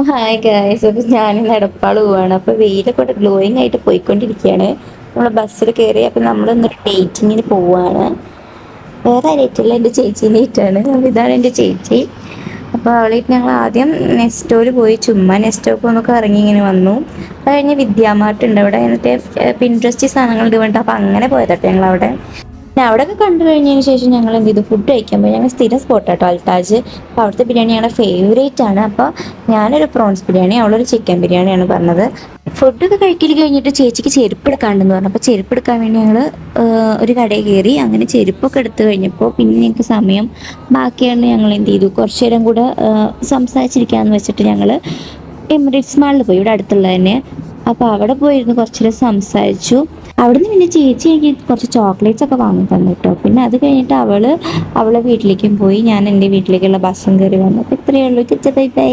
Hi guys, അപ്പോൾ ഞാനിന്ന് എടപ്പാൾ പോവാണ്. അപ്പോൾ വെയിലൊക്കെ ഗ്ലോയിങ് ആയിട്ട് പോയിക്കൊണ്ടിരിക്കുകയാണ്. നമ്മൾ ബസ്സിൽ കയറി. അപ്പോൾ നമ്മളിന്നൊരു ഡേറ്റിങ്ങിന് പോവുകയാണ്. വേറെ ആരായിട്ടില്ല, എൻ്റെ ചേച്ചീൻ്റെ ആയിട്ടാണ്. അപ്പോൾ ഇതാണ് എൻ്റെ ചേച്ചി. അപ്പോൾ അവളായിട്ട് ഞങ്ങൾ ആദ്യം നെസ്റ്റോയിൽ പോയി, ചുമ്മാ നെസ്റ്റോക്ക് ഒന്നൊക്കെ ഇറങ്ങി ഇങ്ങനെ വന്നു. അത് കഴിഞ്ഞ് വിദ്യാമാർട്ട് ഉണ്ട് അവിടെ, എന്നിട്ട് പിൻട്രസ്റ്റ് സാധനങ്ങൾ ഇതുകൊണ്ട്. അപ്പോൾ അങ്ങനെ പോയതട്ടെ ഞങ്ങളവിടെ. പിന്നെ അവിടെയൊക്കെ കണ്ടു കഴിഞ്ഞതിന് ശേഷം ഞങ്ങൾ എന്ത് ചെയ്തു, ഫുഡ് കഴിക്കാൻ പോയി. ഞങ്ങൾ സ്ഥിരം സ്പോട്ടാട്ടോ അൽത്താജ്. അപ്പോൾ അവിടുത്തെ ബിരിയാണി ഞങ്ങളുടെ ഫേവറേറ്റ് ആണ്. അപ്പോൾ ഞാനൊരു പ്രോൺസ് ബിരിയാണി, അവളൊരു ചിക്കൻ ബിരിയാണിയാണ് പറഞ്ഞത്. ഫുഡൊക്കെ കഴിക്കൽ കഴിഞ്ഞിട്ട് ചേച്ചിക്ക് ചെരുപ്പ് എടുക്കാണ്ടെന്ന് പറഞ്ഞു. അപ്പോൾ ചെരുപ്പ് എടുക്കാൻ വേണ്ടി ഞങ്ങൾ ഒരു കടയിൽ കയറി. അങ്ങനെ ചെരുപ്പൊക്കെ എടുത്തു കഴിഞ്ഞപ്പോൾ പിന്നെ ഞങ്ങൾക്ക് സമയം ബാക്കിയാണ്. ഞങ്ങൾ എന്ത് ചെയ്തു, കുറച്ച് നേരം കൂടെ സംസാരിച്ചിരിക്കാമെന്ന് വെച്ചിട്ട് ഞങ്ങൾ എമിറേറ്റ്സ് മാളിൽ പോയി, ഇവിടെ അടുത്തുള്ളത് തന്നെ. അപ്പോൾ അവിടെ പോയിരുന്നു കുറച്ച് നേരം സംസാരിച്ചു. അവിടുന്ന് പിന്നെ ചേച്ചി എനിക്ക് കുറച്ച് ചോക്ലേറ്റ്സ് ഒക്കെ വാങ്ങി തന്നു കേട്ടോ. പിന്നെ അത് കഴിഞ്ഞിട്ട് അവളെ വീട്ടിലേക്കും പോയി. ഞാൻ എൻ്റെ വീട്ടിലേക്കുള്ള ബസ്സും കയറി വന്നു. അപ്പോൾ ഇത്രയേ ഉള്ളൂ. Bye bye.